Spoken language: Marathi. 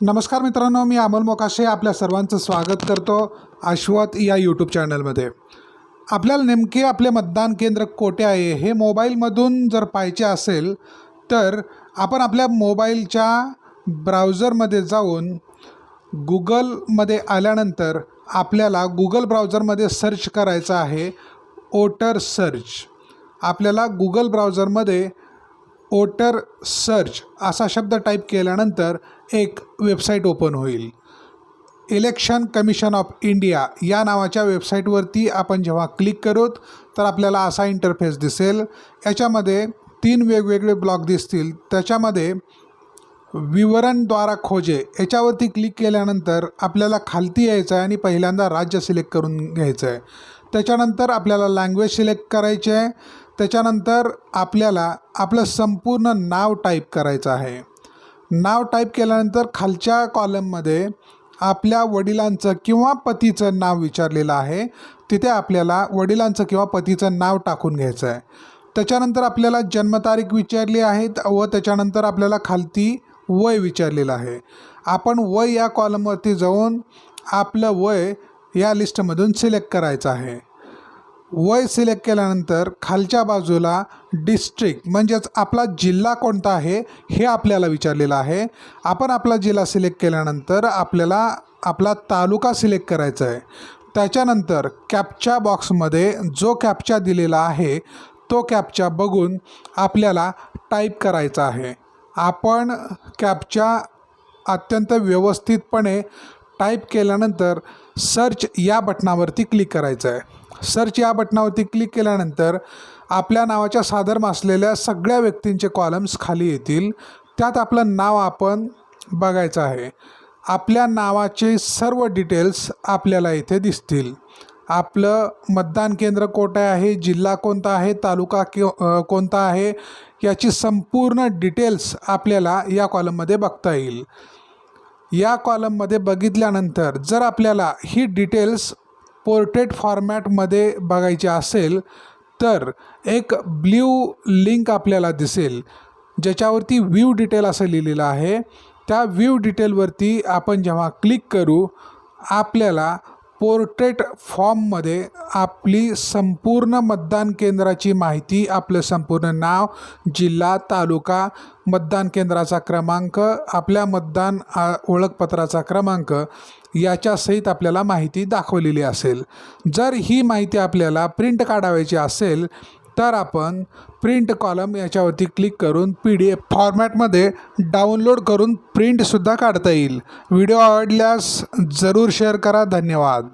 नमस्कार मित्रांनो, मी अमोल मोकाशे आपल्या सर्वांचं स्वागत करतो आश्वत या यूट्यूब चॅनलमध्ये। आपल्याला नेमके आपले मतदान केंद्र कोठे आहे हे मोबाईलमधून जर पाहायचे असेल तर आपण आपल्या मोबाईलच्या ब्राउझरमध्ये जाऊन गूगलमध्ये आल्यानंतर आपल्याला गूगल ब्राउझरमध्ये सर्च करायचं आहे वोटर सर्च। आपल्याला गूगल ब्राउझरमध्ये वोटर सर्च असा शब्द टाईप केल्यानंतर एक वेबसाईट ओपन होईल। इलेक्शन कमिशन ऑफ इंडिया या नावाच्या वेबसाईटवरती आपण जेव्हा क्लिक करू तर आपल्याला असा इंटरफेस दिसेल। याच्यामध्ये 3 वेगवेगळे ब्लॉक दिसतील। त्याच्यामध्ये विवरणद्वारा खोजे याच्यावरती क्लिक केल्यानंतर आपल्याला खालती यायचं आहे आणि पहिल्यांदा राज्य सिलेक्ट करून घ्यायचं आहे। त्याच्यानंतर आपल्याला लँग्वेज सिलेक्ट करायचे आहे। त्याच्यानंतर आपल्याला आपलं संपूर्ण नाव टाईप करायचं आहे। नाव टाईप केल्यानंतर खालच्या कॉलममध्ये आपल्या वडिलांचं किंवा पतीचं नाव विचारलेलं आहे, तिथे आपल्याला वडिलांचं किंवा पतीचं नाव टाकून घ्यायचं आहे। त्याच्यानंतर आपल्याला जन्मतारीख विचारली आहे व त्याच्यानंतर आपल्याला खालती वय विचारलेलं आहे। आपण वय या कॉलमवरती जाऊन आपलं वय या लिस्टमधून सिलेक्ट करायचं आहे। वय सिलेक्ट केल्यानंतर खालच्या बाजूला डिस्ट्रिक्ट म्हणजेच आपला जिल्हा कोणता आहे हे आपल्याला विचारलेलं आहे। आपण आपला जिल्हा सिलेक्ट केल्यानंतर आपल्याला आपला तालुका सिलेक्ट करायचा आहे। त्याच्यानंतर कॅप्चा बॉक्समध्ये जो कॅप्चा दिलेला आहे तो कॅप्चा बघून आपल्याला टाईप करायचा आहे। आपण कॅप्चा अत्यंत व्यवस्थितपणे टाईप केल्यानंतर सर्च या बटनावरती क्लिक करायचं आहे। सर्च या बटनावरती क्लिक केल्यानंतर आपल्या नावाच्या सादर असलेल्या सगळ्या व्यक्तींचे कॉलम्स खाली येतील। त्यात आपलं नाव आपण बघायचं आहे। आपल्या नावाचे सर्व डिटेल्स आपल्याला इथे दिसतील। आपलं मतदान केंद्र कोठे आहे, जिल्हा कोणता आहे, तालुका कोणता आहे याची संपूर्ण डिटेल्स आपल्याला या कॉलममध्ये बघता येईल। या कॉलममध्ये बघितल्यानंतर जर आपल्याला ही डिटेल्स पोर्ट्रेट फॉर्मॅटमध्ये बघायचे असेल तर एक ब्ल्यू लिंक आपल्याला दिसेल ज्याच्यावरती व्ह्यू डिटेल असं लिहिलेलं आहे। त्या व्ह्यू डिटेलवरती आपण जेव्हा क्लिक करू आपल्याला पोर्ट्रेट फॉर्ममध्ये आपली संपूर्ण मतदान केंद्राची माहिती, आपलं संपूर्ण नाव, जिल्हा, तालुका, मतदान केंद्राचा क्रमांक, आपल्या मतदान ओळखपत्राचा क्रमांक याच्यासहित आपल्याला माहिती दाखवलेली असेल। जर ही माहिती आपल्याला प्रिंट काढायची असेल तर आपण प्रिंट कॉलम याच्यावरती क्लिक करून PDF फॉर्मॅटमध्ये डाउनलोड करून प्रिंटसुद्धा काढता येईल। व्हिडिओ आवडल्यास जरूर शेअर करा। धन्यवाद।